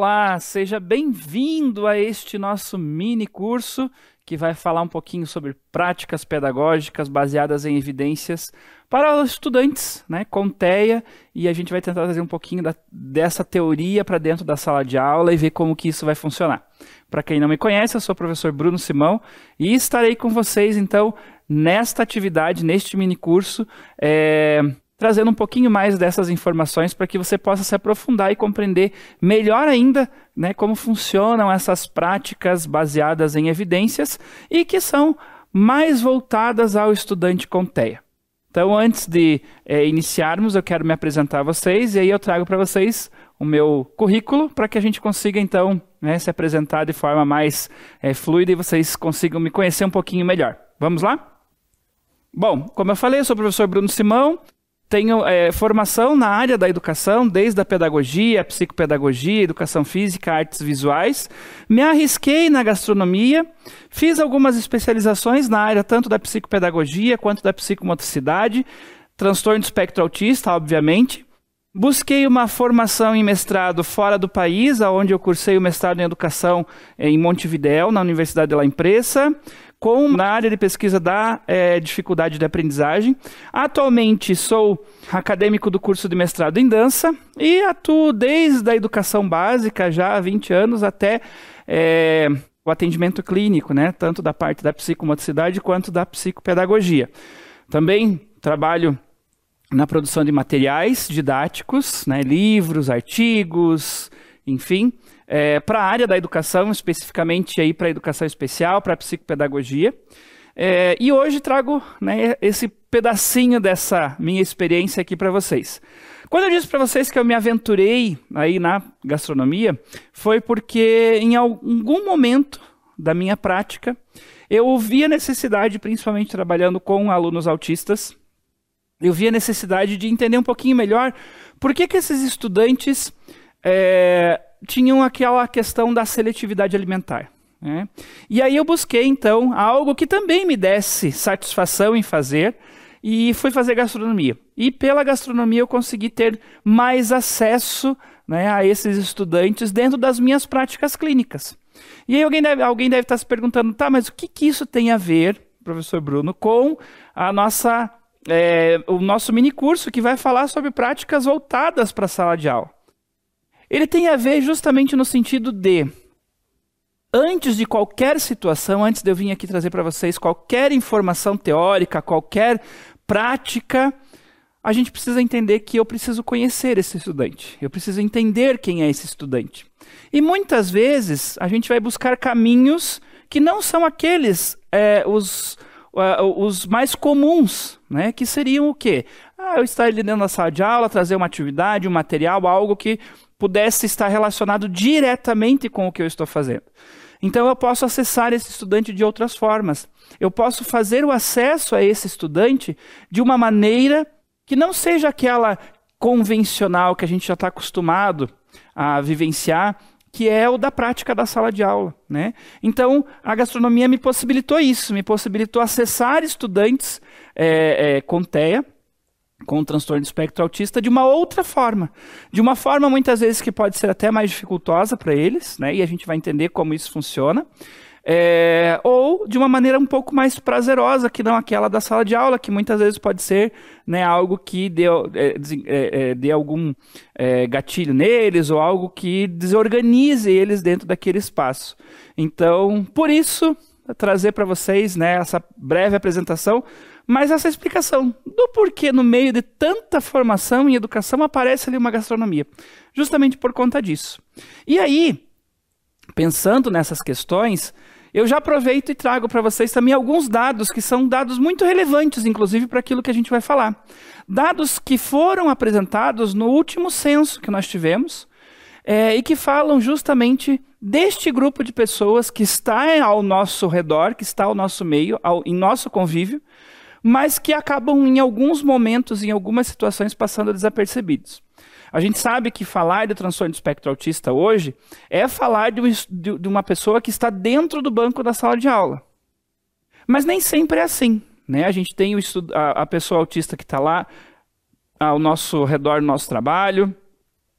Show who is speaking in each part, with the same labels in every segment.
Speaker 1: Olá, seja bem-vindo a este nosso mini curso que vai falar um pouquinho sobre práticas pedagógicas baseadas em evidências para os estudantes, né, com TEA, e a gente vai tentar trazer um pouquinho dessa teoria para dentro da sala de aula e ver como que isso vai funcionar. Para quem não me conhece, eu sou o professor Bruno Simão e estarei com vocês, então, nesta atividade, neste mini curso, trazendo um pouquinho mais dessas informações para que você possa se aprofundar e compreender melhor ainda, né, como funcionam essas práticas baseadas em evidências e que são mais voltadas ao estudante com TEA. Então, antes de iniciarmos, eu quero me apresentar a vocês e aí eu trago para vocês o meu currículo para que a gente consiga, então, né, se apresentar de forma mais fluida e vocês consigam me conhecer um pouquinho melhor. Vamos lá? Bom, como eu falei, eu sou o professor Bruno Simão. Tenho formação na área da educação, desde a pedagogia, a psicopedagogia, educação física, artes visuais. Me arrisquei na gastronomia, fiz algumas especializações na área tanto da psicopedagogia quanto da psicomotricidade, transtorno do espectro autista, obviamente. Busquei uma formação em mestrado fora do país, onde eu cursei o mestrado em educação em Montevidéu, na Universidade de La Impresa, na área de pesquisa da dificuldade de aprendizagem. Atualmente sou acadêmico do curso de mestrado em dança e atuo desde a educação básica, já há 20 anos, até o atendimento clínico, né? Tanto da parte da psicomotricidade quanto da psicopedagogia. Também trabalho na produção de materiais didáticos, né? Livros, artigos, enfim, para a área da educação, especificamente para a educação especial, para a psicopedagogia. E hoje trago, né, esse pedacinho dessa minha experiência aqui para vocês. Quando eu disse para vocês que eu me aventurei aí na gastronomia, foi porque em algum momento da minha prática, eu vi a necessidade, principalmente trabalhando com alunos autistas, eu vi a necessidade de entender um pouquinho melhor por que esses estudantes tinham aquela questão da seletividade alimentar, né? E aí eu busquei, então, algo que também me desse satisfação em fazer, e fui fazer gastronomia. E pela gastronomia eu consegui ter mais acesso, né, a esses estudantes dentro das minhas práticas clínicas. E aí alguém deve estar se perguntando, tá, mas o que isso tem a ver, professor Bruno, com o nosso mini curso que vai falar sobre práticas voltadas para a sala de aula? Ele tem a ver justamente no sentido de, antes de qualquer situação, antes de eu vir aqui trazer para vocês qualquer informação teórica, qualquer prática, a gente precisa entender que eu preciso conhecer esse estudante. Eu preciso entender quem é esse estudante. E muitas vezes a gente vai buscar caminhos que não são aqueles, os mais comuns, né? Que seriam o quê? Eu estar ali dentro da sala de aula, trazer uma atividade, um material, algo que pudesse estar relacionado diretamente com o que eu estou fazendo. Então eu posso acessar esse estudante de outras formas. Eu posso fazer o acesso a esse estudante de uma maneira que não seja aquela convencional que a gente já está acostumado a vivenciar, que é o da prática da sala de aula, né? Então, a gastronomia me possibilitou isso, me possibilitou acessar estudantes com TEA, com o transtorno do espectro autista, de uma outra forma. De uma forma, muitas vezes, que pode ser até mais dificultosa para eles, né? E a gente vai entender como isso funciona. Ou de uma maneira um pouco mais prazerosa, que não aquela da sala de aula, que muitas vezes pode ser, né, algo que dê algum gatilho neles, ou algo que desorganize eles dentro daquele espaço. Então, por isso, trazer para vocês, né, essa breve apresentação, mas essa explicação do porquê no meio de tanta formação em educação aparece ali uma gastronomia. Justamente por conta disso. E aí, pensando nessas questões, eu já aproveito e trago para vocês também alguns dados que são dados muito relevantes, inclusive para aquilo que a gente vai falar. Dados que foram apresentados no último censo que nós tivemos e que falam justamente deste grupo de pessoas que está ao nosso redor, que está ao nosso meio, em nosso convívio, mas que acabam em alguns momentos, em algumas situações, passando desapercebidos. A gente sabe que falar de transtorno do espectro autista hoje é falar de uma pessoa que está dentro do banco da sala de aula. Mas nem sempre é assim, né? A gente tem a pessoa autista que está lá ao nosso redor, no nosso trabalho,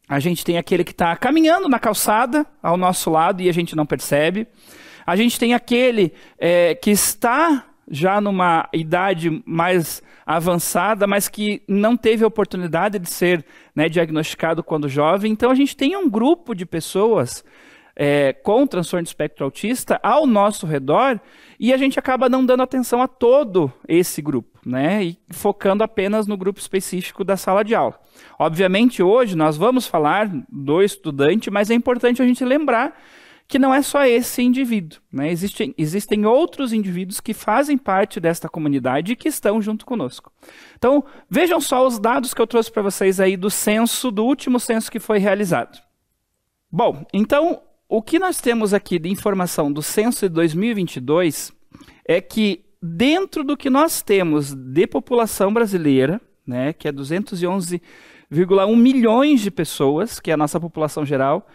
Speaker 1: A gente tem aquele que está caminhando na calçada ao nosso lado e a gente não percebe. A gente tem aquele que está já numa idade mais avançada, mas que não teve a oportunidade de ser, né, diagnosticado quando jovem. Então a gente tem um grupo de pessoas com transtorno de espectro autista ao nosso redor e a gente acaba não dando atenção a todo esse grupo, né, e focando apenas no grupo específico da sala de aula. Obviamente hoje nós vamos falar do estudante, mas é importante a gente lembrar que não é só esse indivíduo, né? Existem outros indivíduos que fazem parte desta comunidade e que estão junto conosco. Então, vejam só os dados que eu trouxe para vocês aí do censo, do último censo que foi realizado. Bom, então, o que nós temos aqui de informação do censo de 2022 é que dentro do que nós temos de população brasileira, né, que é 211,1 milhões de pessoas, que é a nossa população geral,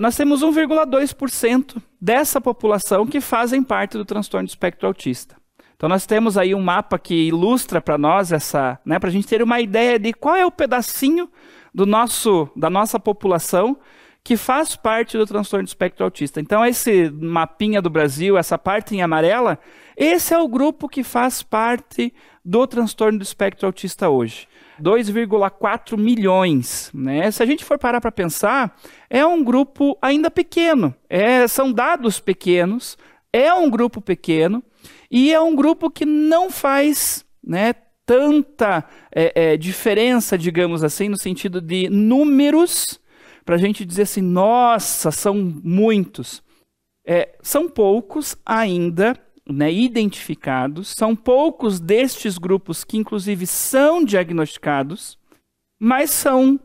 Speaker 1: nós temos 1,2% dessa população que fazem parte do transtorno de espectro autista. Então nós temos aí um mapa que ilustra para nós né, para a gente ter uma ideia de qual é o pedacinho da nossa população que faz parte do transtorno de espectro autista. Então esse mapinha do Brasil, essa parte em amarela, esse é o grupo que faz parte do transtorno do espectro autista hoje. 2,4 milhões, né? Se a gente for parar para pensar, é um grupo ainda pequeno, são dados pequenos, é um grupo pequeno e é um grupo que não faz, né, tanta diferença, digamos assim, no sentido de números, para a gente dizer assim, nossa, são muitos. São poucos ainda, né, identificados, são poucos destes grupos que inclusive são diagnosticados, mas são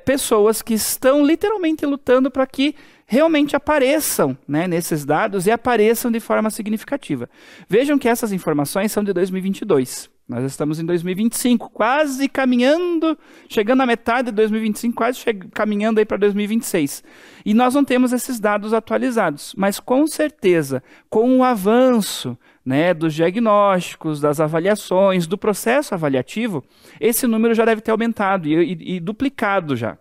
Speaker 1: pessoas que estão literalmente lutando para que realmente apareçam, né, nesses dados e apareçam de forma significativa. Vejam que essas informações são de 2022. Nós estamos em 2025, quase caminhando, chegando à metade de 2025, quase caminhando aí para 2026. E nós não temos esses dados atualizados, mas com certeza, com o avanço, né, dos diagnósticos, das avaliações, do processo avaliativo, esse número já deve ter aumentado e duplicado já.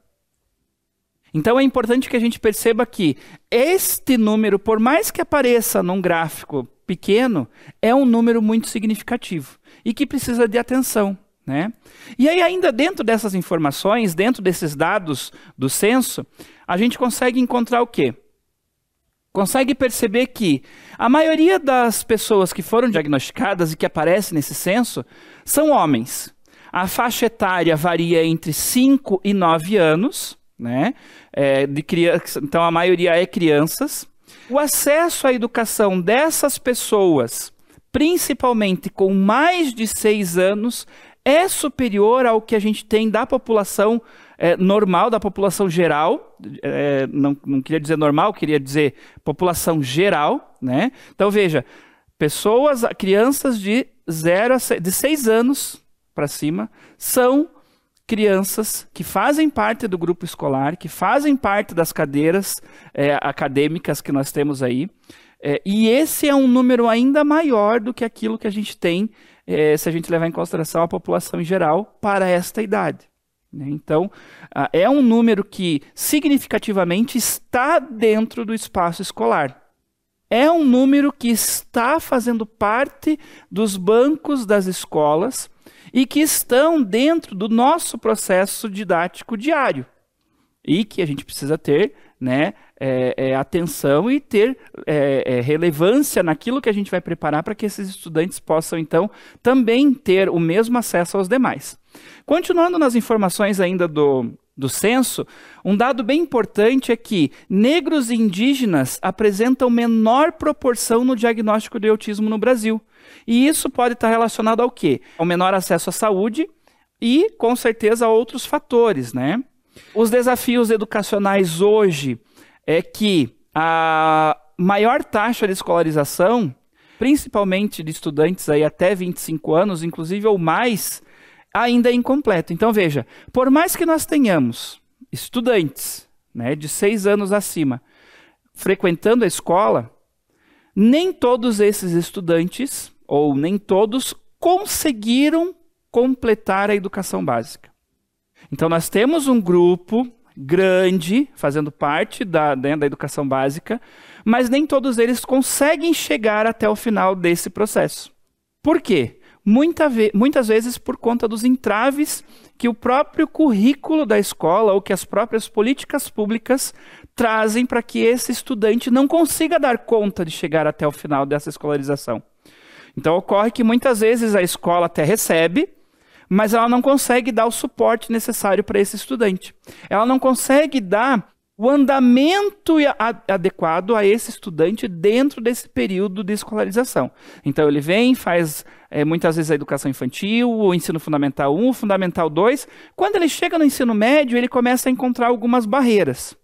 Speaker 1: Então é importante que a gente perceba que este número, por mais que apareça num gráfico pequeno, é um número muito significativo e que precisa de atenção, né? E aí ainda dentro dessas informações, dentro desses dados do censo, a gente consegue encontrar o quê? Consegue perceber que a maioria das pessoas que foram diagnosticadas e que aparecem nesse censo são homens. A faixa etária varia entre 5 e 9 anos, né? Então a maioria é crianças. O acesso à educação dessas pessoas, principalmente com mais de 6 anos, é superior ao que a gente tem da população normal, da população geral. Não queria dizer normal, queria dizer população geral, né? Então veja, crianças de 6 anos para cima, são crianças que fazem parte do grupo escolar, que fazem parte das cadeiras acadêmicas que nós temos aí. E esse é um número ainda maior do que aquilo que a gente tem, se a gente levar em consideração a população em geral, para esta idade. Então, é um número que significativamente está dentro do espaço escolar. É um número que está fazendo parte dos bancos das escolas e que estão dentro do nosso processo didático diário. E que a gente precisa ter, né, atenção e ter relevância naquilo que a gente vai preparar para que esses estudantes possam, então, também ter o mesmo acesso aos demais. Continuando nas informações ainda do censo, um dado bem importante é que negros e indígenas apresentam menor proporção no diagnóstico de autismo no Brasil. E isso pode estar relacionado ao quê? Ao menor acesso à saúde e, com certeza, a outros fatores, né? Os desafios educacionais hoje é que a maior taxa de escolarização, principalmente de estudantes aí até 25 anos, inclusive ou mais, ainda é incompleta. Então veja, por mais que nós tenhamos estudantes, né, de 6 anos acima frequentando a escola, nem todos esses estudantes, ou nem todos, conseguiram completar a educação básica. Então, nós temos um grupo grande fazendo parte da educação básica, mas nem todos eles conseguem chegar até o final desse processo. Por quê? Muitas vezes por conta dos entraves que o próprio currículo da escola ou que as próprias políticas públicas trazem para que esse estudante não consiga dar conta de chegar até o final dessa escolarização. Então ocorre que muitas vezes a escola até recebe, mas ela não consegue dar o suporte necessário para esse estudante. Ela não consegue dar o andamento adequado a esse estudante dentro desse período de escolarização. Então ele vem, faz muitas vezes a educação infantil, o ensino fundamental 1, o fundamental 2. Quando ele chega no ensino médio, ele começa a encontrar algumas barreiras.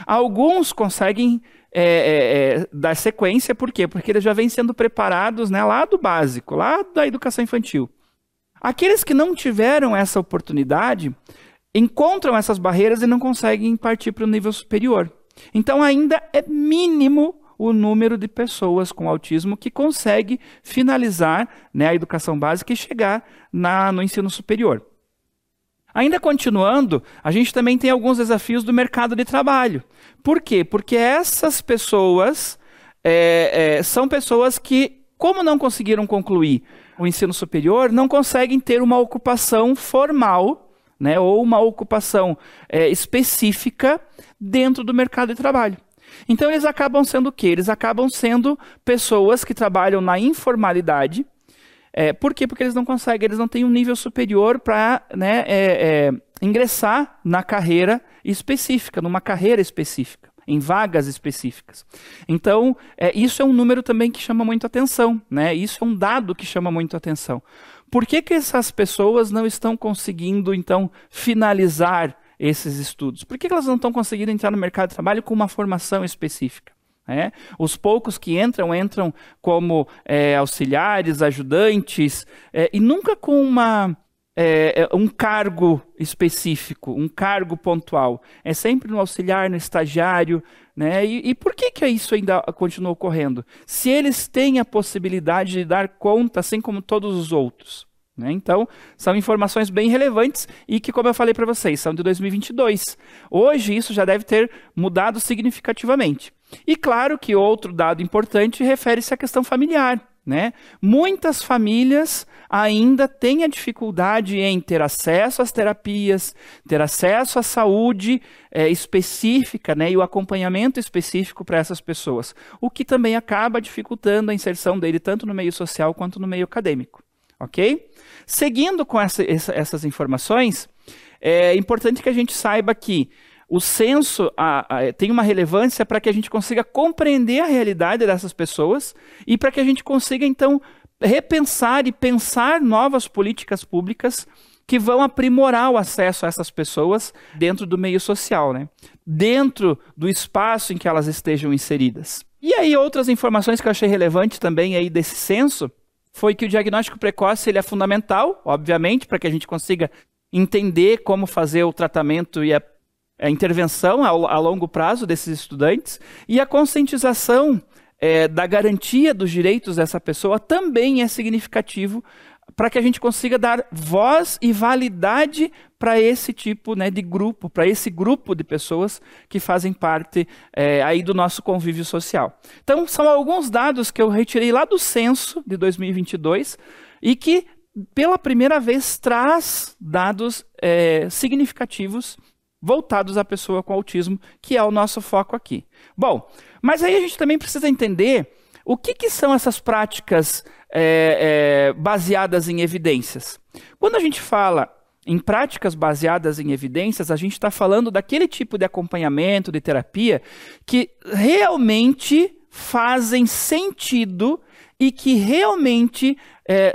Speaker 1: Alguns conseguem dar sequência, por quê? Porque eles já vêm sendo preparados, né, lá do básico, lá da educação infantil. Aqueles que não tiveram essa oportunidade encontram essas barreiras e não conseguem partir para o nível superior. Então ainda é mínimo o número de pessoas com autismo que consegue finalizar, né, a educação básica e chegar no ensino superior. Ainda continuando, a gente também tem alguns desafios do mercado de trabalho. Por quê? Porque essas pessoas são pessoas que, como não conseguiram concluir o ensino superior, não conseguem ter uma ocupação formal, né, ou uma ocupação específica dentro do mercado de trabalho. Então eles acabam sendo o quê? Eles acabam sendo pessoas que trabalham na informalidade. Por quê? Porque eles não conseguem, eles não têm um nível superior para, né, ingressar na carreira específica, numa carreira específica, em vagas específicas. Então, isso é um número também que chama muito atenção, né? Isso é um dado que chama muito atenção. Por que essas pessoas não estão conseguindo, então, finalizar esses estudos? Por que elas não estão conseguindo entrar no mercado de trabalho com uma formação específica? Os poucos que entram como auxiliares, ajudantes, e nunca com um cargo específico, um cargo pontual. É sempre no auxiliar, no estagiário, né? E por que isso ainda continua ocorrendo? Se eles têm a possibilidade de dar conta, assim como todos os outros, né? Então, são informações bem relevantes e que, como eu falei para vocês, são de 2022. Hoje, isso já deve ter mudado significativamente. E claro que outro dado importante refere-se à questão familiar, né? Muitas famílias ainda têm a dificuldade em ter acesso às terapias, ter acesso à saúde específica, né, e o acompanhamento específico para essas pessoas, o que também acaba dificultando a inserção dele tanto no meio social quanto no meio acadêmico. Ok? Seguindo com essas informações, é importante que a gente saiba que o censo tem uma relevância para que a gente consiga compreender a realidade dessas pessoas e para que a gente consiga, então, repensar e pensar novas políticas públicas que vão aprimorar o acesso a essas pessoas dentro do meio social, né? Dentro do espaço em que elas estejam inseridas. E aí, outras informações que eu achei relevante também aí desse censo foi que o diagnóstico precoce ele é fundamental, obviamente, para que a gente consiga entender como fazer o tratamento e a intervenção a longo prazo desses estudantes, e a conscientização da garantia dos direitos dessa pessoa também é significativo para que a gente consiga dar voz e validade para esse tipo, né, de grupo, para esse grupo de pessoas que fazem parte aí do nosso convívio social. Então, são alguns dados que eu retirei lá do censo de 2022 e que, pela primeira vez, traz dados significativos voltados à pessoa com autismo, que é o nosso foco aqui. Bom, mas aí a gente também precisa entender o que são essas práticas baseadas em evidências. Quando a gente fala em práticas baseadas em evidências, a gente está falando daquele tipo de acompanhamento, de terapia, que realmente fazem sentido e que realmente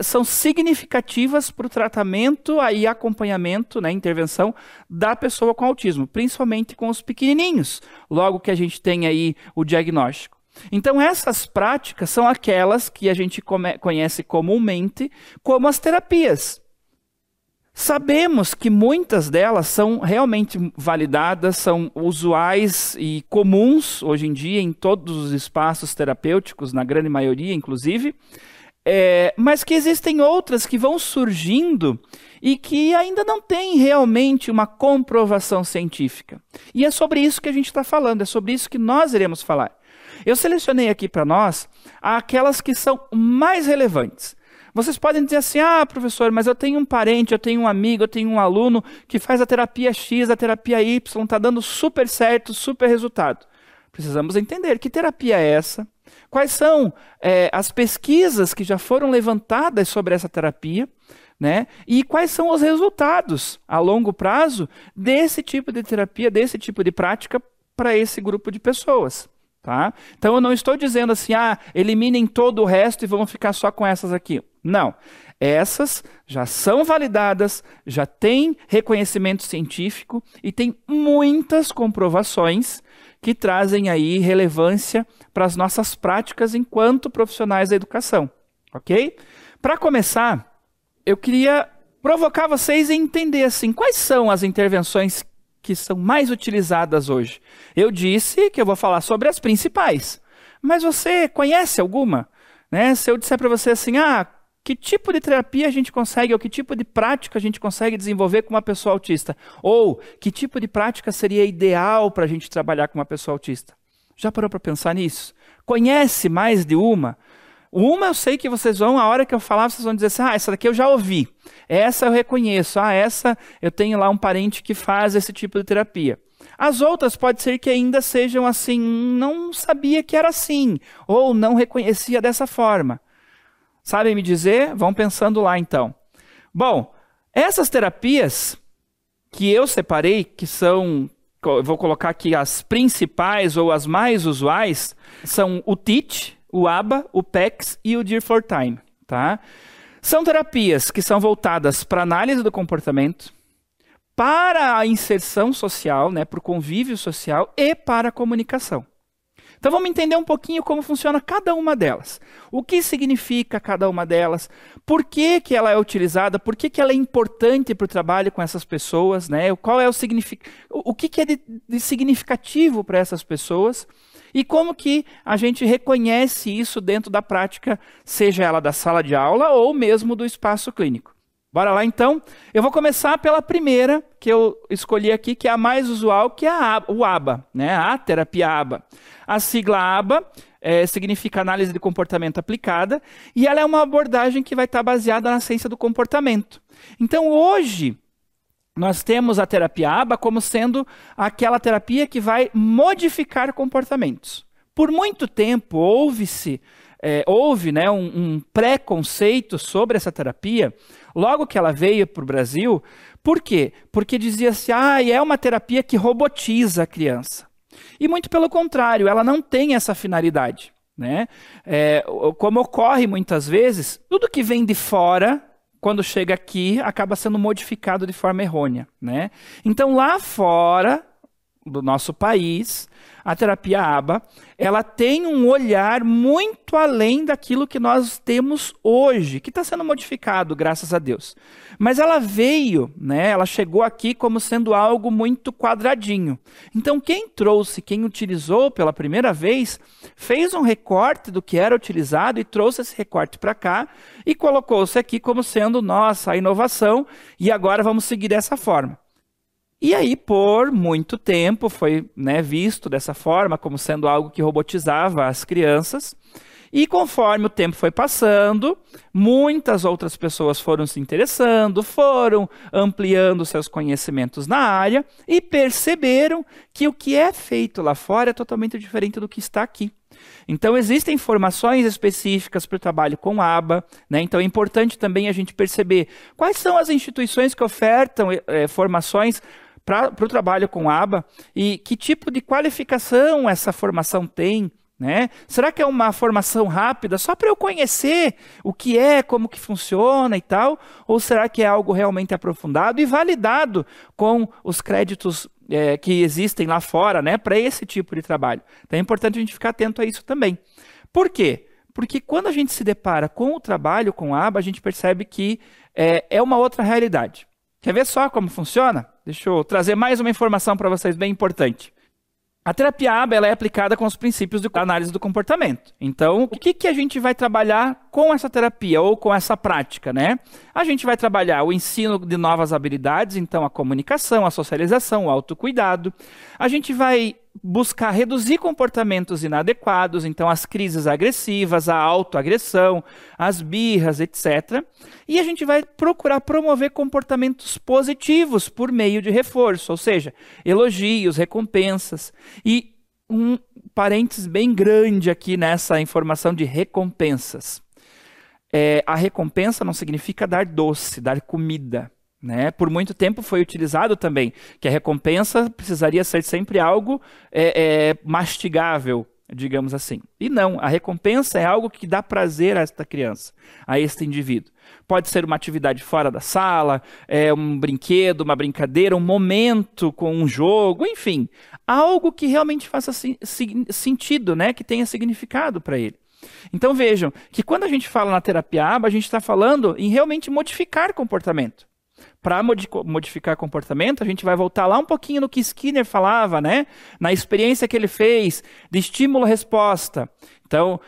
Speaker 1: são significativas para o tratamento e acompanhamento, né, intervenção da pessoa com autismo, principalmente com os pequenininhos, logo que a gente tem aí o diagnóstico. Então essas práticas são aquelas que a gente conhece comumente como as terapias. Sabemos que muitas delas são realmente validadas, são usuais e comuns hoje em dia em todos os espaços terapêuticos, na grande maioria inclusive, mas que existem outras que vão surgindo e que ainda não têm realmente uma comprovação científica. E é sobre isso que a gente está falando, é sobre isso que nós iremos falar. Eu selecionei aqui para nós aquelas que são mais relevantes. Vocês podem dizer assim, professor, mas eu tenho um parente, eu tenho um amigo, eu tenho um aluno que faz a terapia X, a terapia Y, está dando super certo, super resultado. Precisamos entender que terapia é essa, quais são as pesquisas que já foram levantadas sobre essa terapia, né? E quais são os resultados a longo prazo desse tipo de terapia, desse tipo de prática para esse grupo de pessoas. Tá? Então eu não estou dizendo assim, eliminem todo o resto e vamos ficar só com essas aqui. Não. Essas já são validadas, já têm reconhecimento científico e tem muitas comprovações que trazem aí relevância para as nossas práticas enquanto profissionais da educação. Ok? Para começar, eu queria provocar vocês a entender assim, quais são as intervenções que são mais utilizadas hoje. Eu disse que eu vou falar sobre as principais, mas você conhece alguma? Né? Se eu disser para você assim, que tipo de terapia a gente consegue, ou que tipo de prática a gente consegue desenvolver com uma pessoa autista? Ou que tipo de prática seria ideal para a gente trabalhar com uma pessoa autista? Já parou para pensar nisso? Conhece mais de uma? Uma eu sei que vocês vão, a hora que eu falar, vocês vão dizer assim, essa daqui eu já ouvi, essa eu reconheço, essa eu tenho lá um parente que faz esse tipo de terapia. As outras pode ser que ainda sejam assim, não sabia que era assim, ou não reconhecia dessa forma. Sabem me dizer? Vão pensando lá então. Bom, essas terapias que eu separei, que são, eu vou colocar aqui as principais ou as mais usuais, são o TEACH, o ABA, o PECS e o Dear for Time. Tá? São terapias que são voltadas para análise do comportamento, para a inserção social, né, para o convívio social e para a comunicação. Então vamos entender um pouquinho como funciona cada uma delas. O que significa cada uma delas, por que ela é utilizada, por que ela é importante para o trabalho com essas pessoas, né? Qual é o que é de significativo para essas pessoas e como que a gente reconhece isso dentro da prática, seja ela da sala de aula ou mesmo do espaço clínico. Bora lá então? Eu vou começar pela primeira que eu escolhi aqui, que é a mais usual, que é o ABA, né? A terapia ABA. A sigla ABA significa análise de comportamento aplicada e ela é uma abordagem que vai estar baseada na ciência do comportamento. Então hoje nós temos a terapia ABA como sendo aquela terapia que vai modificar comportamentos. Por muito tempo houve né, um preconceito sobre essa terapia, logo que ela veio para o Brasil. Por quê? Porque dizia-se, é uma terapia que robotiza a criança. E muito pelo contrário, ela não tem essa finalidade. Né? Como ocorre muitas vezes, tudo que vem de fora, quando chega aqui, acaba sendo modificado de forma errônea. Né? Então, lá fora do nosso país, a terapia ABA, ela tem um olhar muito além daquilo que nós temos hoje, que está sendo modificado, graças a Deus. Mas ela veio, né, ela chegou aqui como sendo algo muito quadradinho. Então, quem trouxe, quem utilizou pela primeira vez, fez um recorte do que era utilizado e trouxe esse recorte para cá e colocou-se aqui como sendo, nossa, a inovação, e agora vamos seguir dessa forma. E aí, por muito tempo, foi, né, visto dessa forma, como sendo algo que robotizava as crianças. E conforme o tempo foi passando, muitas outras pessoas foram se interessando, foram ampliando seus conhecimentos na área e perceberam que o que é feito lá fora é totalmente diferente do que está aqui. Então, existem informações específicas para o trabalho com ABA, né? Então é importante também a gente perceber quais são as instituições que ofertam formações para o trabalho com ABA e que tipo de qualificação essa formação tem, né? Será que é uma formação rápida só para eu conhecer o que é, como que funciona e tal? Ou será que é algo realmente aprofundado e validado com os créditos que existem lá fora, né, para esse tipo de trabalho? Então é importante a gente ficar atento a isso também. Por quê? Porque quando a gente se depara com o trabalho com ABA, a gente percebe que é uma outra realidade. Quer ver só como funciona? Deixa eu trazer mais uma informação para vocês bem importante. A terapia ABA ela é aplicada com os princípios da análise do comportamento. Então, o que a gente vai trabalhar com essa terapia ou com essa prática, né? A gente vai trabalhar o ensino de novas habilidades, então a comunicação, a socialização, o autocuidado. A gente vai buscar reduzir comportamentos inadequados, então as crises agressivas, a autoagressão, as birras, etc. E a gente vai procurar promover comportamentos positivos por meio de reforço, ou seja, elogios, recompensas. E um parênteses bem grande aqui nessa informação de recompensas. A recompensa não significa dar doce, dar comida. Né? Por muito tempo foi utilizado também que a recompensa precisaria ser sempre algo mastigável, digamos assim. E não, a recompensa é algo que dá prazer a esta criança, a este indivíduo. Pode ser uma atividade fora da sala, um brinquedo, uma brincadeira, um momento com um jogo, enfim, algo que realmente faça sentido, né? Que tenha significado para ele. Então vejam que quando a gente fala na terapia ABA, a gente está falando em realmente modificar comportamento. Para modificar comportamento, a gente vai voltar lá um pouquinho no que Skinner falava, né? Na experiência que ele fez de estímulo-resposta. Então,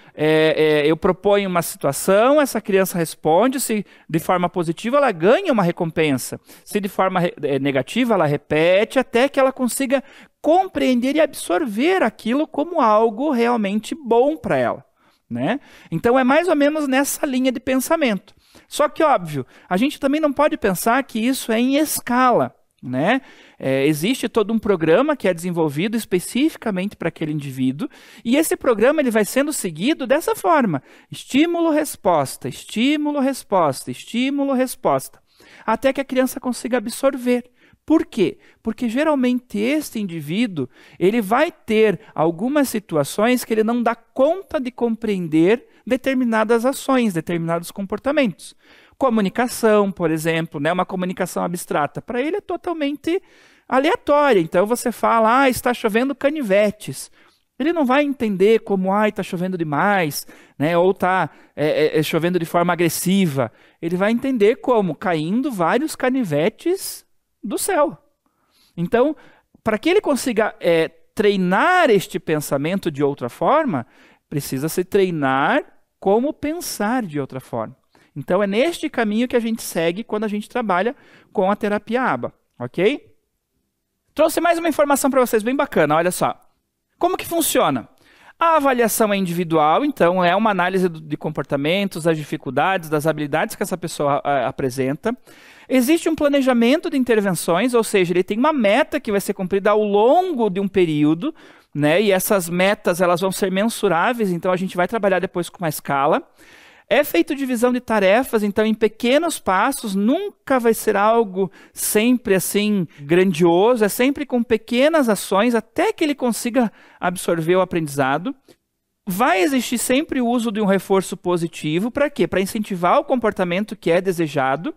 Speaker 1: eu proponho uma situação, essa criança responde, se de forma positiva ela ganha uma recompensa, se de forma negativa ela repete até que ela consiga compreender e absorver aquilo como algo realmente bom para ela, né? Então é mais ou menos nessa linha de pensamento. Só que, óbvio, a gente também não pode pensar que isso é em escala, né? Existe todo um programa que é desenvolvido especificamente para aquele indivíduo, e esse programa ele vai sendo seguido dessa forma: estímulo-resposta, estímulo-resposta, estímulo-resposta, até que a criança consiga absorver. Por quê? Porque geralmente este indivíduo ele vai ter algumas situações que ele não dá conta de compreender determinadas ações, determinados comportamentos. Comunicação, por exemplo, né? Uma comunicação abstrata, para ele é totalmente aleatória. Então você fala, está chovendo canivetes. Ele não vai entender como, está chovendo demais, né? Ou está chovendo de forma agressiva. Ele vai entender como caindo vários canivetes do céu. Então, para que ele consiga treinar este pensamento de outra forma, precisa se treinar como pensar de outra forma. Então, é neste caminho que a gente segue quando a gente trabalha com a terapia ABA, ok? Trouxe mais uma informação para vocês bem bacana, olha só. Como que funciona? A avaliação é individual, então é uma análise de comportamentos, das dificuldades, das habilidades que essa pessoa apresenta. Existe um planejamento de intervenções, ou seja, ele tem uma meta que vai ser cumprida ao longo de um período, né? E essas metas elas vão ser mensuráveis, então a gente vai trabalhar depois com uma escala. É feito divisão de tarefas, então em pequenos passos, nunca vai ser algo sempre assim grandioso, é sempre com pequenas ações até que ele consiga absorver o aprendizado. Vai existir sempre o uso de um reforço positivo, para quê? Para incentivar o comportamento que é desejado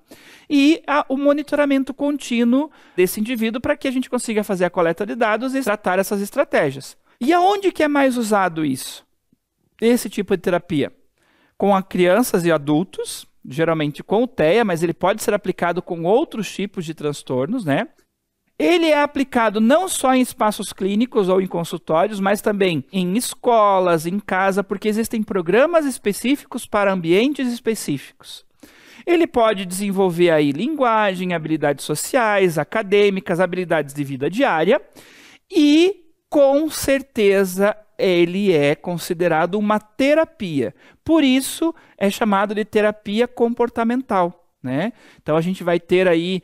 Speaker 1: e o monitoramento contínuo desse indivíduo para que a gente consiga fazer a coleta de dados e tratar essas estratégias. E aonde que é mais usado isso? Esse tipo de terapia? Com crianças e adultos, geralmente com o TEA, mas ele pode ser aplicado com outros tipos de transtornos, né? Ele é aplicado não só em espaços clínicos ou em consultórios, mas também em escolas, em casa, porque existem programas específicos para ambientes específicos. Ele pode desenvolver aí linguagem, habilidades sociais, acadêmicas, habilidades de vida diária e, com certeza, ele é considerado uma terapia. Por isso, é chamado de terapia comportamental. Né? Então a gente vai ter aí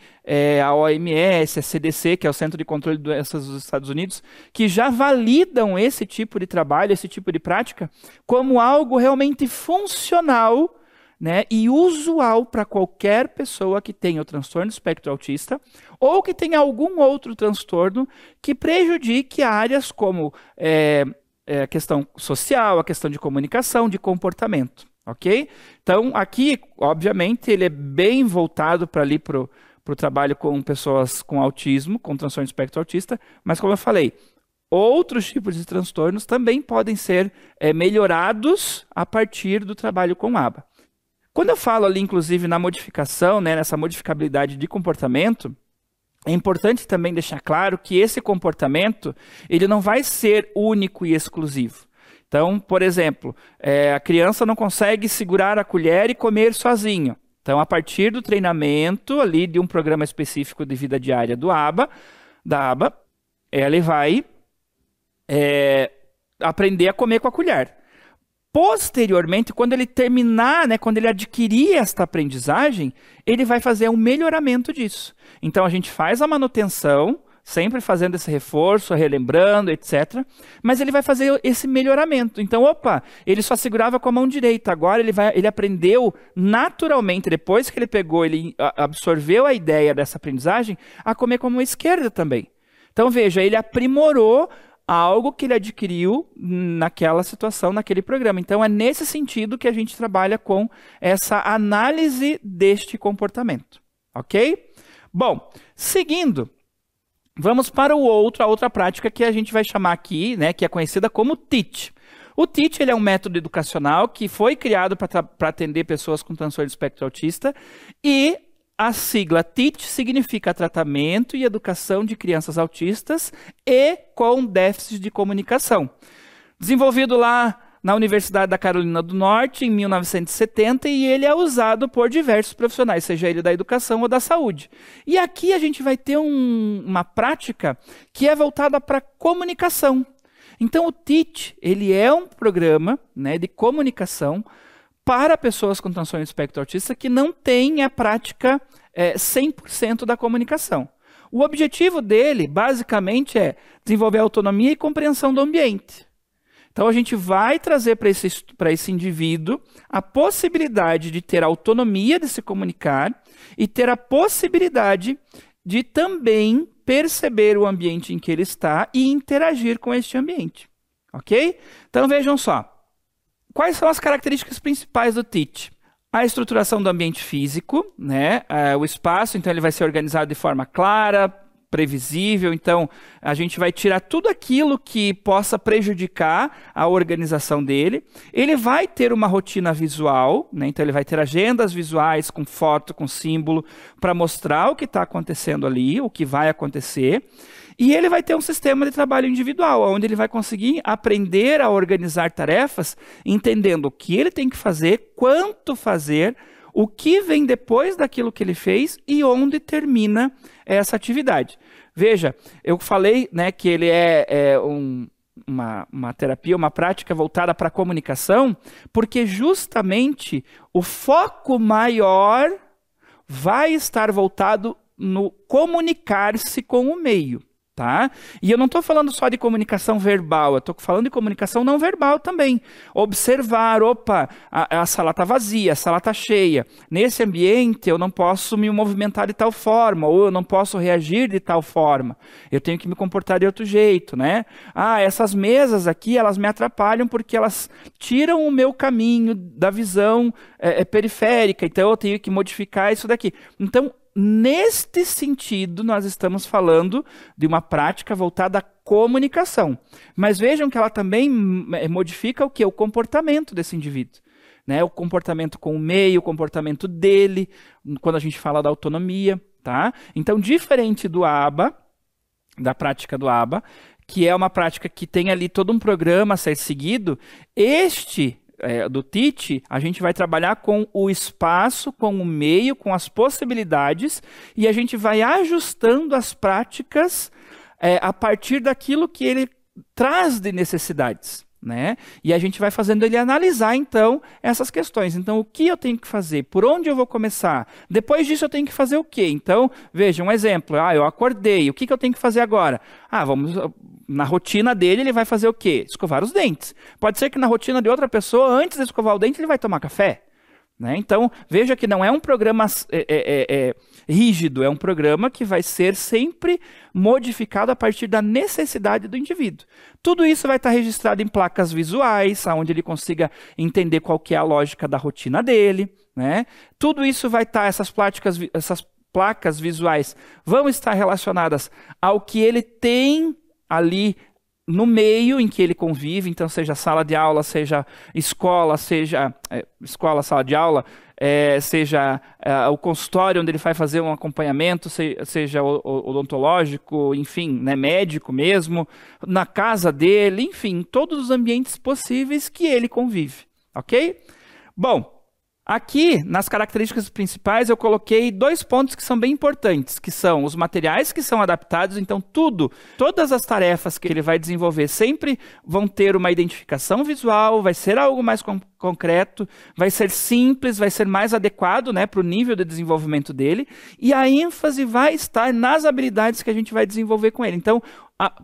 Speaker 1: a OMS, a CDC, que é o Centro de Controle de Doenças dos Estados Unidos, que já validam esse tipo de trabalho, esse tipo de prática, como algo realmente funcional, né, e usual para qualquer pessoa que tenha o transtorno do espectro autista ou que tenha algum outro transtorno que prejudique áreas como a questão social, a questão de comunicação, de comportamento. Ok? Então, aqui, obviamente, ele é bem voltado para ali para o trabalho com pessoas com autismo, com transtorno de espectro autista, mas como eu falei, outros tipos de transtornos também podem ser melhorados a partir do trabalho com ABA. Quando eu falo ali, inclusive, na modificação, né, nessa modificabilidade de comportamento, é importante também deixar claro que esse comportamento ele não vai ser único e exclusivo. Então, por exemplo, a criança não consegue segurar a colher e comer sozinho. Então, a partir do treinamento ali de um programa específico de vida diária da aba, ele vai aprender a comer com a colher. Posteriormente, quando ele terminar, né, quando ele adquirir esta aprendizagem, ele vai fazer um melhoramento disso. Então, a gente faz a manutenção, sempre fazendo esse reforço, relembrando, etc. Mas ele vai fazer esse melhoramento. Então, ele só segurava com a mão direita. Agora ele aprendeu naturalmente, depois que ele pegou, ele absorveu a ideia dessa aprendizagem, a comer com a mão esquerda também. Então, veja, ele aprimorou algo que ele adquiriu naquela situação, naquele programa. Então, é nesse sentido que a gente trabalha com essa análise deste comportamento. Ok? Bom, seguindo, vamos para a outra prática que a gente vai chamar aqui, né, que é conhecida como TEACH. O TEACH ele é um método educacional que foi criado para atender pessoas com transtorno de espectro autista e a sigla TEACH significa tratamento e educação de crianças autistas e com déficit de comunicação. Desenvolvido lá na Universidade da Carolina do Norte, em 1970, e ele é usado por diversos profissionais, seja ele da educação ou da saúde. E aqui a gente vai ter uma prática que é voltada para comunicação. Então, o TEACH ele é um programa, né, de comunicação para pessoas com transtorno de espectro autista que não têm a prática 100% da comunicação. O objetivo dele, basicamente, é desenvolver autonomia e compreensão do ambiente. Então, a gente vai trazer para esse indivíduo a possibilidade de ter autonomia de se comunicar e ter a possibilidade de também perceber o ambiente em que ele está e interagir com este ambiente. Ok? Então, vejam só. Quais são as características principais do TEACH? A estruturação do ambiente físico, né? O espaço, então ele vai ser organizado de forma clara, previsível, então a gente vai tirar tudo aquilo que possa prejudicar a organização dele. Ele vai ter uma rotina visual, né? Então ele vai ter agendas visuais com foto, com símbolo, para mostrar o que está acontecendo ali, o que vai acontecer. E ele vai ter um sistema de trabalho individual, onde ele vai conseguir aprender a organizar tarefas, entendendo o que ele tem que fazer, quanto fazer, o que vem depois daquilo que ele fez e onde termina essa atividade. Veja, eu falei, né, que ele uma terapia, uma prática voltada para a comunicação, porque justamente o foco maior vai estar voltado no comunicar-se com o meio. Tá? E eu não estou falando só de comunicação verbal, eu estou falando de comunicação não verbal também. Observar, a sala está vazia, a sala está cheia. Nesse ambiente eu não posso me movimentar de tal forma, ou eu não posso reagir de tal forma. Eu tenho que me comportar de outro jeito, né? Essas mesas aqui, elas me atrapalham porque elas tiram o meu caminho da visão periférica, então eu tenho que modificar isso daqui. Então, neste sentido, nós estamos falando de uma prática voltada à comunicação. Mas vejam que ela também modifica o quê? O comportamento desse indivíduo. Né? O comportamento com o meio, o comportamento dele, quando a gente fala da autonomia. Tá? Então, diferente do ABA, da prática do ABA, que é uma prática que tem ali todo um programa a ser seguido, do TEACH, a gente vai trabalhar com o espaço, com o meio, com as possibilidades, e a gente vai ajustando as práticas a partir daquilo que ele traz de necessidades. Né? E a gente vai fazendo ele analisar, então, essas questões. Então, o que eu tenho que fazer? Por onde eu vou começar? Depois disso, eu tenho que fazer o quê? Então, veja, um exemplo. Eu acordei. O que eu tenho que fazer agora? Na rotina dele, ele vai fazer o quê? Escovar os dentes. Pode ser que na rotina de outra pessoa, antes de escovar o dente, ele vai tomar café. Né? Então, veja que não é um programa rígido, é um programa que vai ser sempre modificado a partir da necessidade do indivíduo. Tudo isso vai estar registrado em placas visuais, onde ele consiga entender qual que é a lógica da rotina dele. Né? Tudo isso vai estar, essas placas visuais vão estar relacionadas ao que ele tem ali no meio em que ele convive, então seja sala de aula, seja escola, escola, sala de aula, seja o consultório onde ele vai fazer um acompanhamento, seja odontológico, enfim, né, médico mesmo, na casa dele, enfim, todos os ambientes possíveis que ele convive, ok? Bom, aqui, nas características principais, eu coloquei 2 pontos que são bem importantes, que são os materiais que são adaptados, então todas as tarefas que ele vai desenvolver sempre vão ter uma identificação visual, vai ser algo mais concreto, vai ser simples, vai ser mais adequado, né, para o nível de desenvolvimento dele, e a ênfase vai estar nas habilidades que a gente vai desenvolver com ele. Então,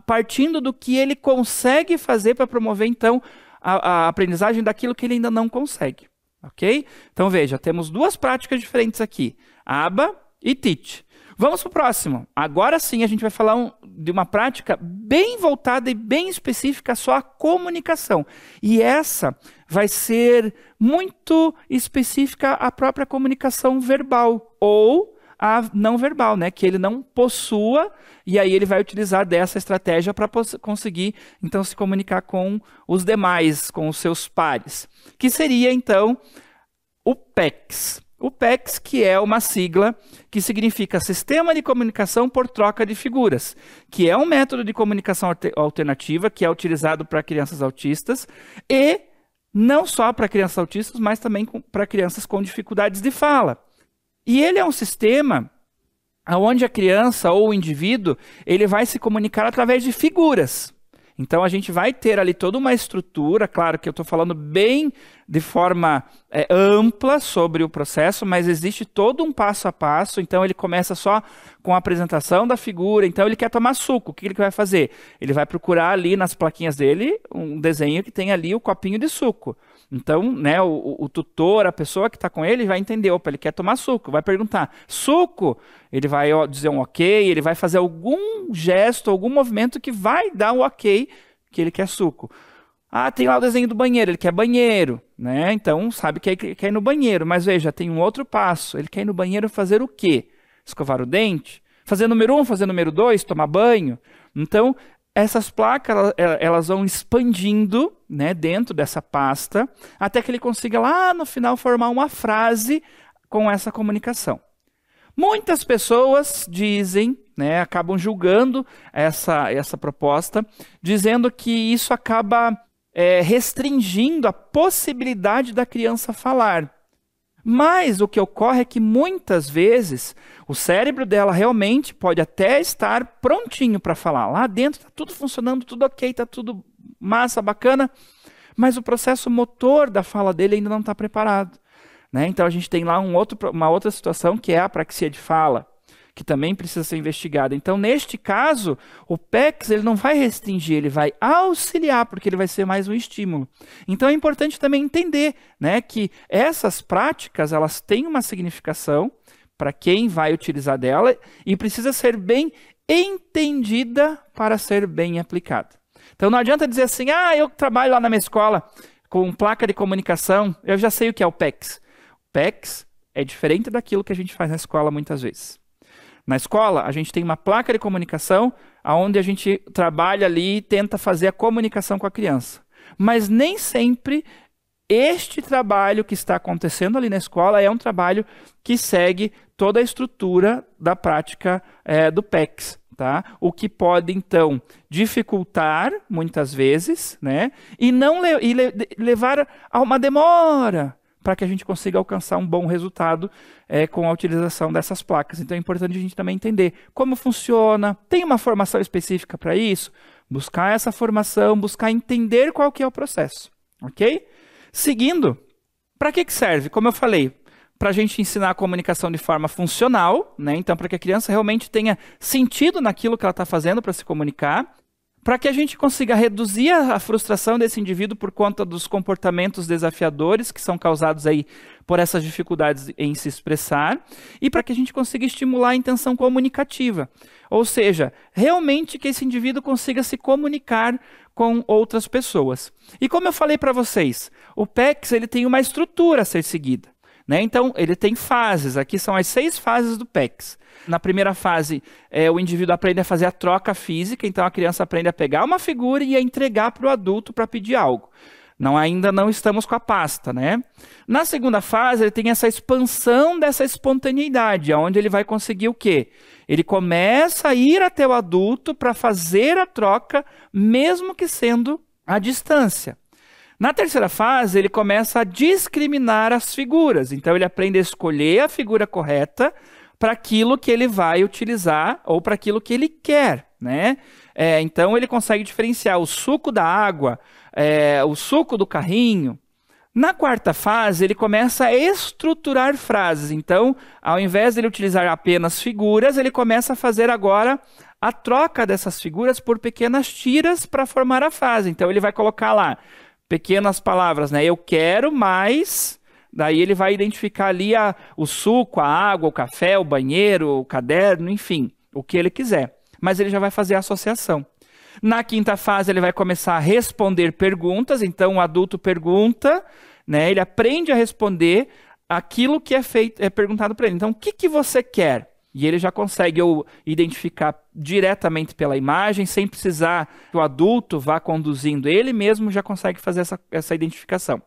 Speaker 1: partindo do que ele consegue fazer para promover, então, a aprendizagem daquilo que ele ainda não consegue. Ok? Então veja, temos 2 práticas diferentes aqui, aba e teach. Vamos para o próximo. Agora sim a gente vai falar de uma prática bem voltada e bem específica só à comunicação. E essa vai ser muito específica à própria comunicação verbal ou a não verbal, né? Que ele não possua, e aí ele vai utilizar dessa estratégia para conseguir, então, se comunicar com os demais, com os seus pares. Que seria, então, o PECS. O PECS, que é uma sigla que significa Sistema de Comunicação por Troca de Figuras, que é um método de comunicação alternativa que é utilizado para crianças autistas e não só para crianças autistas, mas também para crianças com dificuldades de fala. E ele é um sistema onde a criança ou o indivíduo ele vai se comunicar através de figuras. Então a gente vai ter ali toda uma estrutura, claro que eu estou falando bem de forma ampla sobre o processo, mas existe todo um passo a passo, então ele começa só com a apresentação da figura, então ele quer tomar suco, o que ele vai fazer? Ele vai procurar ali nas plaquinhas dele um desenho que tem ali o copinho de suco. Então, né, o tutor, a pessoa que está com ele, vai entender, opa, ele quer tomar suco, vai perguntar, suco? Ele vai dizer um ok, ele vai fazer algum gesto, algum movimento que vai dar um ok que ele quer suco. Ah, tem lá o desenho do banheiro, ele quer banheiro, né? Então, sabe que ele quer ir no banheiro, mas veja, tem um outro passo, ele quer ir no banheiro fazer o quê? Escovar o dente? Fazer número 1, fazer número 2, tomar banho? Então, essas placas, elas vão expandindo, né, dentro dessa pasta, até que ele consiga lá no final formar uma frase com essa comunicação. Muitas pessoas dizem, né, acabam julgando essa proposta, dizendo que isso acaba restringindo a possibilidade da criança falar. Mas o que ocorre é que muitas vezes o cérebro dela realmente pode até estar prontinho para falar. Lá dentro está tudo funcionando, tudo ok, está tudo massa, bacana, mas o processo motor da fala dele ainda não está preparado. Né? Então a gente tem lá uma outra situação que é a apraxia de fala, que também precisa ser investigada. Então, neste caso, o PECS ele não vai restringir, ele vai auxiliar, porque ele vai ser mais um estímulo. Então, é importante também entender, né, que essas práticas elas têm uma significação para quem vai utilizar dela e precisa ser bem entendida para ser bem aplicada. Então, não adianta dizer assim, eu trabalho lá na minha escola com placa de comunicação, eu já sei o que é o PECS. O PECS é diferente daquilo que a gente faz na escola muitas vezes. Na escola, a gente tem uma placa de comunicação onde a gente trabalha ali e tenta fazer a comunicação com a criança. Mas nem sempre este trabalho que está acontecendo ali na escola é um trabalho que segue toda a estrutura da prática do PECS. Tá? O que pode, então, dificultar, muitas vezes, né? E levar a uma demora para que a gente consiga alcançar um bom resultado com a utilização dessas placas. Então é importante a gente também entender como funciona, tem uma formação específica para isso, buscar essa formação, buscar entender qual que é o processo, ok? Seguindo, para que serve? Como eu falei, para a gente ensinar a comunicação de forma funcional, né? Então para que a criança realmente tenha sentido naquilo que ela está fazendo para se comunicar, para que a gente consiga reduzir a frustração desse indivíduo por conta dos comportamentos desafiadores que são causados aí por essas dificuldades em se expressar, e para que a gente consiga estimular a intenção comunicativa. Ou seja, realmente que esse indivíduo consiga se comunicar com outras pessoas. E como eu falei para vocês, o PECS ele tem uma estrutura a ser seguida. né? Então, ele tem fases. Aqui são as 6 fases do PECS. Na primeira fase, o indivíduo aprende a fazer a troca física. Então, a criança aprende a pegar uma figura e a entregar para o adulto para pedir algo. Ainda não estamos com a pasta, né? Na segunda fase, ele tem essa expansão dessa espontaneidade, onde ele vai conseguir o quê? Ele começa a ir até o adulto para fazer a troca, mesmo que sendo à distância. Na terceira fase, ele começa a discriminar as figuras. Então, ele aprende a escolher a figura correta para aquilo que ele vai utilizar ou para aquilo que ele quer, né? Então, ele consegue diferenciar o suco da água, o suco do carrinho. Na quarta fase, ele começa a estruturar frases. Então, ao invés de ele utilizar apenas figuras, ele começa a fazer agora a troca dessas figuras por pequenas tiras para formar a frase. Então, ele vai colocar lá pequenas palavras, né? Eu quero mais. Daí ele vai identificar ali o suco, a água, o café, o banheiro, o caderno, enfim, o que ele quiser. Mas ele já vai fazer a associação. Na quinta fase, ele vai começar a responder perguntas. Então, o adulto pergunta, né? Ele aprende a responder aquilo que é perguntado para ele. Então, o que você quer? E ele já consegue identificar diretamente pela imagem, sem precisar que o adulto vá conduzindo. Ele mesmo já consegue fazer essa identificação.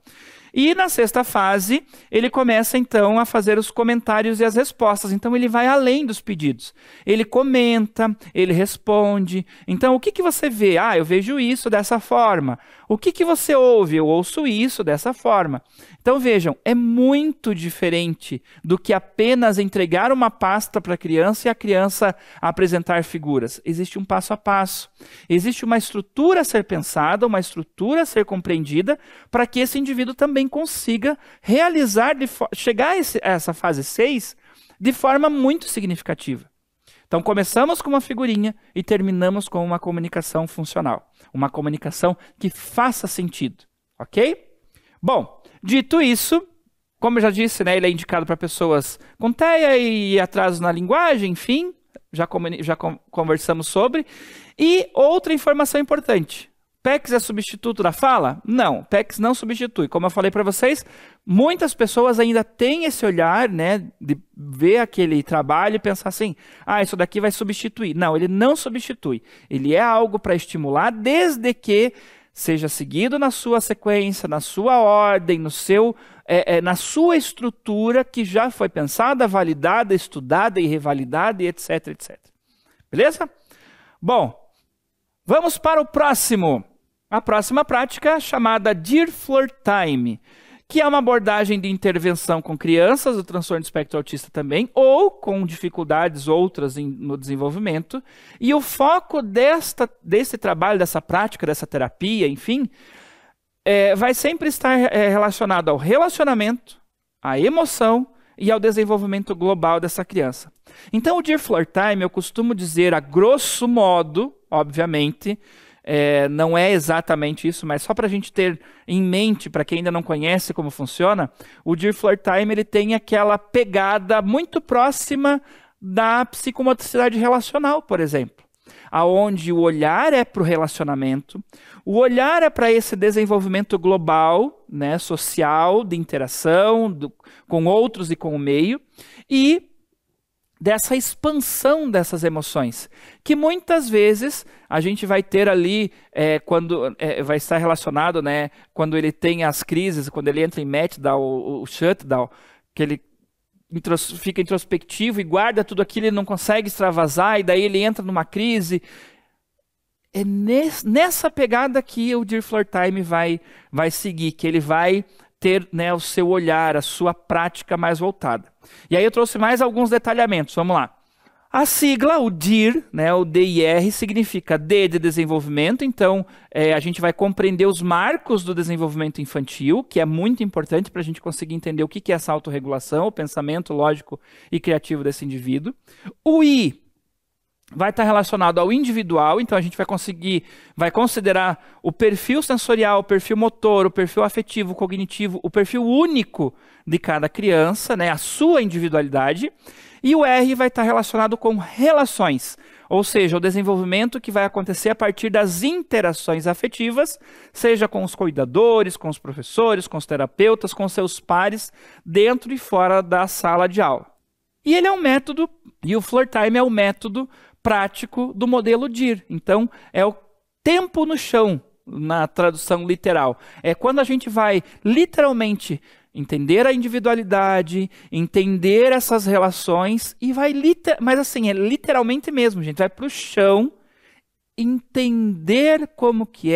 Speaker 1: E na sexta fase, ele começa então a fazer os comentários e as respostas. Então ele vai além dos pedidos. Ele comenta, ele responde. Então o que você vê? Eu vejo isso dessa forma. O que você ouve? Eu ouço isso dessa forma. Então vejam, é muito diferente do que apenas entregar uma pasta para a criança e a criança apresentar figuras. Existe um passo a passo. Existe uma estrutura a ser pensada, uma estrutura a ser compreendida para que esse indivíduo também consiga realizar, chegar a essa fase 6 de forma muito significativa. Então, começamos com uma figurinha e terminamos com uma comunicação funcional. Uma comunicação que faça sentido, ok? Bom, dito isso, como eu já disse, né, ele é indicado para pessoas com TEA e atraso na linguagem, enfim, já conversamos sobre. E outra informação importante. PECS é substituto da fala? Não, PECS não substitui. Como eu falei para vocês, muitas pessoas ainda têm esse olhar, né, de ver aquele trabalho e pensar assim, isso daqui vai substituir. Não, ele não substitui. Ele é algo para estimular, desde que seja seguido na sua sequência, na sua ordem, na sua estrutura que já foi pensada, validada, estudada e revalidada, e etc, etc. Beleza? Bom, vamos para o próximo. A próxima prática chamada Dear Floor Time, que é uma abordagem de intervenção com crianças do transtorno de espectro autista também, ou com dificuldades outras no desenvolvimento. E o foco desse trabalho, dessa prática, dessa terapia, enfim, vai sempre estar relacionado ao relacionamento, à emoção e ao desenvolvimento global dessa criança. Então, o Dear Floor Time, eu costumo dizer, a grosso modo, obviamente, não é exatamente isso, mas só para a gente ter em mente, para quem ainda não conhece como funciona, o Dear Floor Time ele tem aquela pegada muito próxima da psicomotricidade relacional, por exemplo, aonde o olhar é para o relacionamento, o olhar é para esse desenvolvimento global, né, social, de interação com outros e com o meio, e dessa expansão dessas emoções, que muitas vezes a gente vai ter ali, quando vai estar relacionado, né, quando ele tem as crises, quando ele entra em meltdown, o shutdown, que ele fica introspectivo e guarda tudo aquilo, ele não consegue extravasar, e daí ele entra numa crise. É nessa pegada que o Dear Floor Time vai seguir, que ele vai ter, né, o seu olhar, a sua prática mais voltada. E aí eu trouxe mais alguns detalhamentos, vamos lá. A sigla, o DIR, né, o DIR, significa D de desenvolvimento, então a gente vai compreender os marcos do desenvolvimento infantil, que é muito importante para a gente conseguir entender o que é essa autorregulação, o pensamento lógico e criativo desse indivíduo. O I vai estar relacionado ao individual, então a gente vai considerar o perfil sensorial, o perfil motor, o perfil afetivo, cognitivo, o perfil único de cada criança, né, a sua individualidade. E o R vai estar relacionado com relações, ou seja, o desenvolvimento que vai acontecer a partir das interações afetivas, seja com os cuidadores, com os professores, com os terapeutas, com seus pares, dentro e fora da sala de aula. E ele é um método, e o Floor Time é o método prático do modelo DIR. Então, é o tempo no chão, na tradução literal. É quando a gente vai literalmente entender a individualidade, entender essas relações e vai mas assim, é literalmente mesmo, gente, vai para o chão entender como que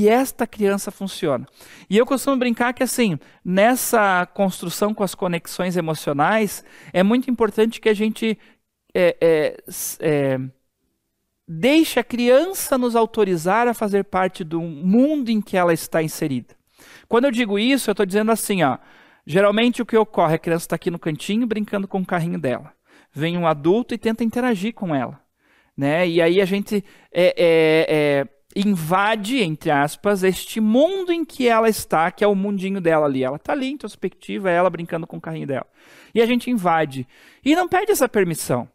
Speaker 1: esta criança funciona. E eu costumo brincar que assim, nessa construção com as conexões emocionais, é muito importante que a gente deixe a criança nos autorizar a fazer parte do mundo em que ela está inserida. Quando eu digo isso, eu estou dizendo assim, ó, geralmente o que ocorre, a criança está aqui no cantinho brincando com o carrinho dela. Vem um adulto e tenta interagir com ela, né? E aí a gente invade, entre aspas, este mundo em que ela está, que é o mundinho dela ali. Ela está ali, introspectiva, ela brincando com o carrinho dela. E a gente invade. E não pede essa permissão.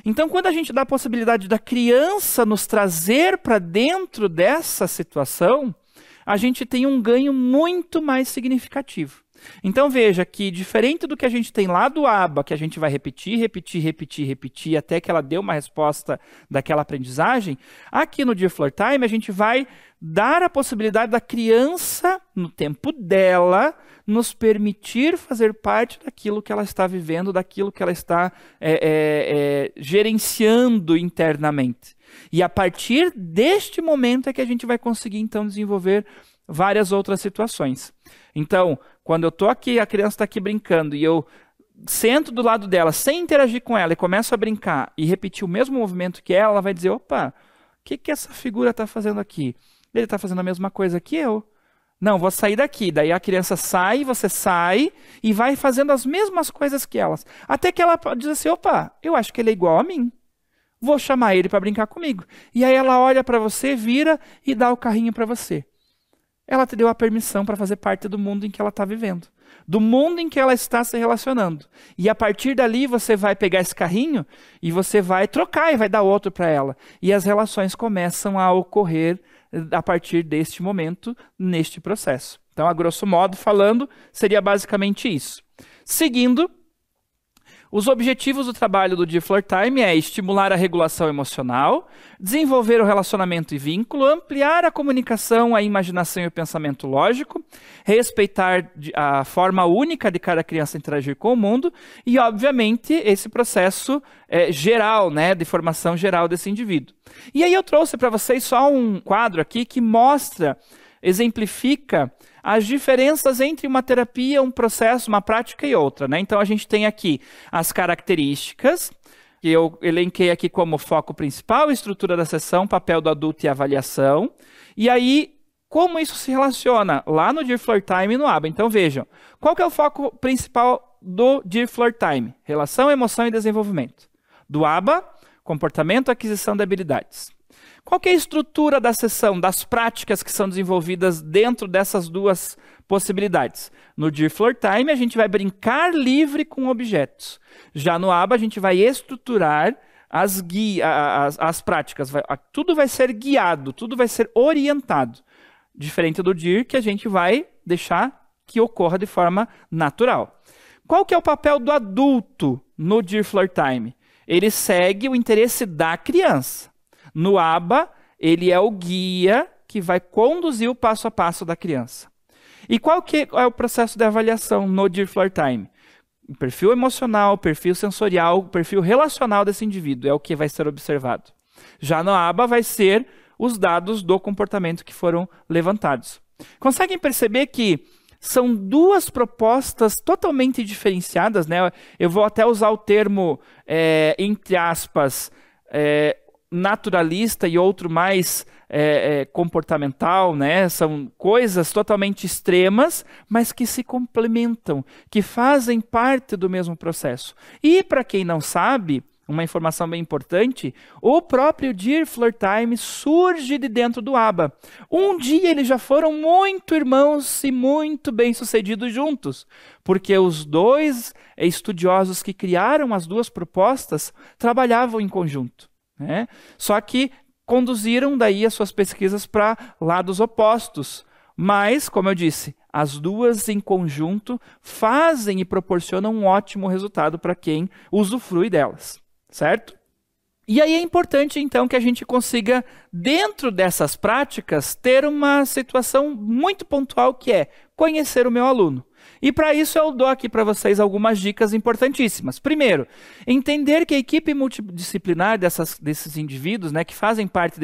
Speaker 1: Então, quando a gente dá a possibilidade da criança nos trazer para dentro dessa situação, a gente tem um ganho muito mais significativo. Então veja que, diferente do que a gente tem lá do ABA, que a gente vai repetir até que ela dê uma resposta daquela aprendizagem, aqui no Dear Floor Time a gente vai dar a possibilidade da criança, no tempo dela, nos permitir fazer parte daquilo que ela está vivendo, daquilo que ela está gerenciando internamente. E a partir deste momento é que a gente vai conseguir, então, desenvolver várias outras situações. Então, quando eu estou aqui, a criança está aqui brincando, e eu sento do lado dela, sem interagir com ela, e começo a brincar, e repetir o mesmo movimento que ela vai dizer, opa, o que essa figura está fazendo aqui? Ele está fazendo a mesma coisa que eu. Não, vou sair daqui. Daí a criança sai, você sai, e vai fazendo as mesmas coisas que elas. Até que ela diz assim, opa, eu acho que ele é igual a mim. Vou chamar ele para brincar comigo. E aí ela olha para você, vira e dá o carrinho para você. Ela te deu a permissão para fazer parte do mundo em que ela está vivendo. Do mundo em que ela está se relacionando. E a partir dali você vai pegar esse carrinho e você vai trocar e vai dar outro para ela. E as relações começam a ocorrer a partir deste momento, neste processo. Então, a grosso modo falando, seria basicamente isso. Seguindo, os objetivos do trabalho do Dear Floor Time é estimular a regulação emocional, desenvolver o relacionamento e vínculo, ampliar a comunicação, a imaginação e o pensamento lógico, respeitar a forma única de cada criança interagir com o mundo e, obviamente, esse processo geral, né, de formação geral desse indivíduo. E aí eu trouxe para vocês só um quadro aqui que mostra, exemplifica as diferenças entre uma terapia, um processo, uma prática e outra, né? Então a gente tem aqui as características, que eu elenquei aqui como foco principal, estrutura da sessão, papel do adulto e avaliação. E aí, como isso se relaciona lá no Dear Floor Time e no ABA? Então vejam, qual que é o foco principal do Dear Floor Time? Relação, emoção e desenvolvimento. Do ABA, comportamento, aquisição de habilidades. Qual que é a estrutura da sessão, das práticas que são desenvolvidas dentro dessas duas possibilidades? No Dear Floor Time, a gente vai brincar livre com objetos. Já no ABA, a gente vai estruturar as práticas. Tudo vai ser guiado, tudo vai ser orientado. Diferente do Dear, que a gente vai deixar que ocorra de forma natural. Qual que é o papel do adulto no Dear Floor Time? Ele segue o interesse da criança. No ABA, ele é o guia que vai conduzir o passo a passo da criança. E qual que é o processo de avaliação no Dear Floor Time? O perfil emocional, o perfil sensorial, o perfil relacional desse indivíduo é o que vai ser observado. Já no ABA vai ser os dados do comportamento que foram levantados. Conseguem perceber que são duas propostas totalmente diferenciadas, né? Eu vou até usar o termo, entre aspas, naturalista e outro mais comportamental, né? São coisas totalmente extremas, mas que se complementam, que fazem parte do mesmo processo. E para quem não sabe, uma informação bem importante, o próprio Dear Floor Time surge de dentro do ABA. Um dia eles já foram muito irmãos e muito bem-sucedidos juntos, porque os dois estudiosos que criaram as duas propostas trabalhavam em conjunto. né? Só que conduziram daí as suas pesquisas para lados opostos. Mas, como eu disse, as duas em conjunto fazem e proporcionam um ótimo resultado para quem usufrui delas, certo? E aí é importante, então, que a gente consiga, dentro dessas práticas, ter uma situação muito pontual que é conhecer o meu aluno. E para isso eu dou aqui para vocês algumas dicas importantíssimas. Primeiro, entender que a equipe multidisciplinar desses indivíduos, né, que fazem parte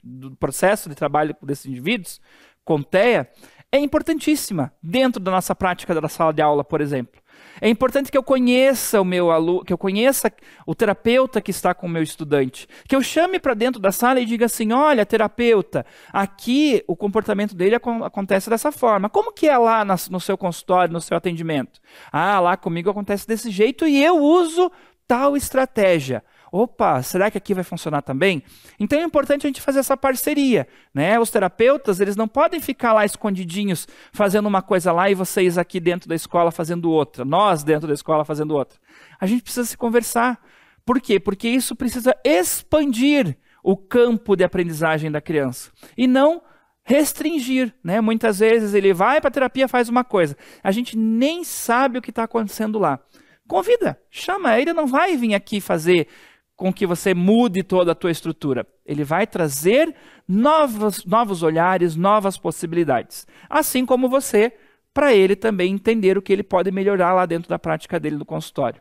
Speaker 1: do processo de trabalho desses indivíduos, CONTEA, é importantíssima dentro da nossa prática da sala de aula, por exemplo. É importante que eu conheça o meu aluno, que eu conheça o terapeuta que está com o meu estudante, que eu chame para dentro da sala e diga assim, olha, terapeuta, aqui o comportamento dele acontece dessa forma. Como que é lá no seu consultório, no seu atendimento? Ah, lá comigo acontece desse jeito e eu uso tal estratégia. Opa, será que aqui vai funcionar também? Então é importante a gente fazer essa parceria, né? Os terapeutas, eles não podem ficar lá escondidinhos fazendo uma coisa lá e vocês aqui dentro da escola fazendo outra, nós dentro da escola fazendo outra. A gente precisa se conversar. Por quê? Porque isso precisa expandir o campo de aprendizagem da criança e não restringir, né? Muitas vezes ele vai para a terapia, faz uma coisa, a gente nem sabe o que está acontecendo lá. Convida, chama, ele não vai vir aqui fazer com que você mude toda a tua estrutura. Ele vai trazer novos olhares, novas possibilidades. Assim como você, para ele também entender o que ele pode melhorar lá dentro da prática dele no consultório.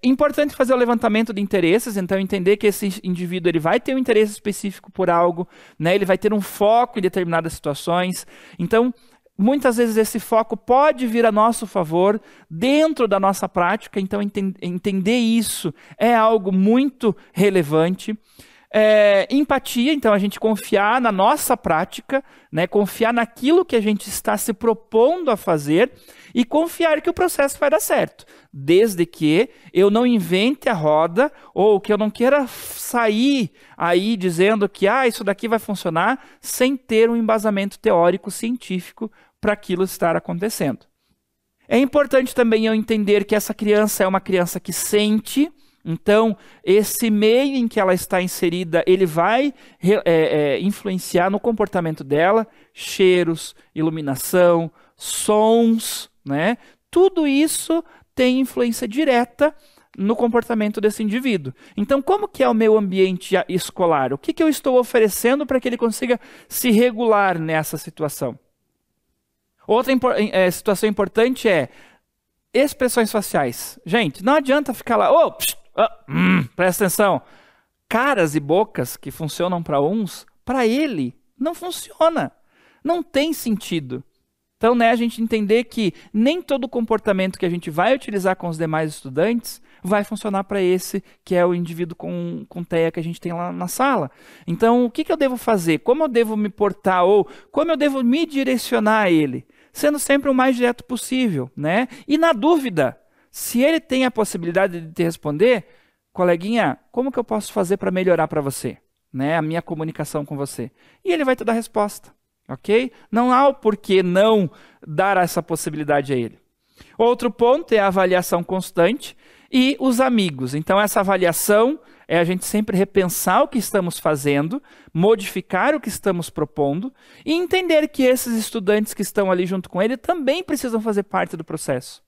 Speaker 1: Importante fazer o levantamento de interesses, então entender que esse indivíduo ele vai ter um interesse específico por algo, né? Ele vai ter um foco em determinadas situações. Então, muitas vezes esse foco pode vir a nosso favor dentro da nossa prática, então entender isso é algo muito relevante. Empatia, então a gente confiar na nossa prática, né? Confiar naquilo que a gente está se propondo a fazer e confiar que o processo vai dar certo, desde que eu não invente a roda ou que eu não queira sair aí dizendo que isso daqui vai funcionar sem ter um embasamento teórico científico para aquilo estar acontecendo. É importante também eu entender que essa criança é uma criança que sente. Então, esse meio em que ela está inserida, ele vai influenciar no comportamento dela, cheiros, iluminação, sons, né? Tudo isso tem influência direta no comportamento desse indivíduo. Então, como que é o meu ambiente escolar? O que eu estou oferecendo para que ele consiga se regular nessa situação? Outra situação importante é expressões faciais. Gente, não adianta ficar lá, presta atenção. Caras e bocas que funcionam para uns, para ele não funciona. Não tem sentido. Então, né, a gente entender que nem todo comportamento que a gente vai utilizar com os demais estudantes vai funcionar para esse que é o indivíduo com TEA que a gente tem lá na sala. Então, o que eu devo fazer? Como eu devo me portar ou como eu devo me direcionar a ele? Sendo sempre o mais direto possível, né? E na dúvida, se ele tem a possibilidade de te responder, coleguinha, como que eu posso fazer para melhorar para você? Né? A minha comunicação com você. E ele vai te dar a resposta, ok? Não há o porquê não dar essa possibilidade a ele. Outro ponto é a avaliação constante e os amigos. Então, essa avaliação é a gente sempre repensar o que estamos fazendo, modificar o que estamos propondo e entender que esses estudantes que estão ali junto com ele também precisam fazer parte do processo.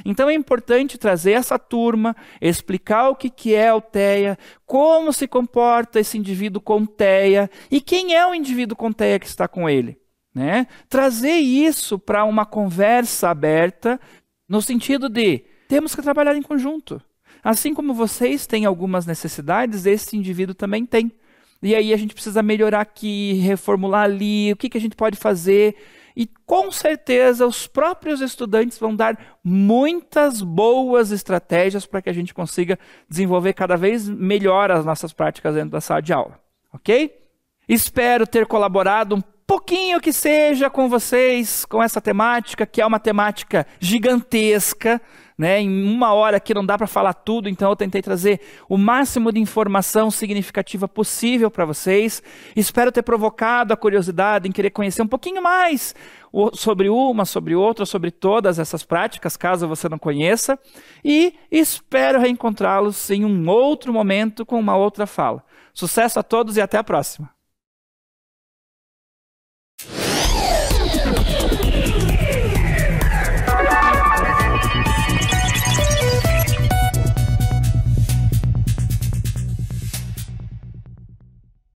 Speaker 1: Então é importante trazer essa turma, explicar o que é o TEA, como se comporta esse indivíduo com TEA e quem é o indivíduo com TEA que está com ele, né? Trazer isso para uma conversa aberta no sentido de temos que trabalhar em conjunto. Assim como vocês têm algumas necessidades, esse indivíduo também tem. E aí a gente precisa melhorar aqui, reformular ali, o que a gente pode fazer. E com certeza os próprios estudantes vão dar muitas boas estratégias para que a gente consiga desenvolver cada vez melhor as nossas práticas dentro da sala de aula. Ok? Espero ter colaborado um pouquinho que seja com vocês, com essa temática, que é uma temática gigantesca, né? Em uma hora aqui não dá para falar tudo, então eu tentei trazer o máximo de informação significativa possível para vocês. Espero ter provocado a curiosidade em querer conhecer um pouquinho mais sobre uma, sobre outra, sobre todas essas práticas, caso você não conheça. E espero reencontrá-los em um outro momento com uma outra fala. Sucesso a todos e até a próxima!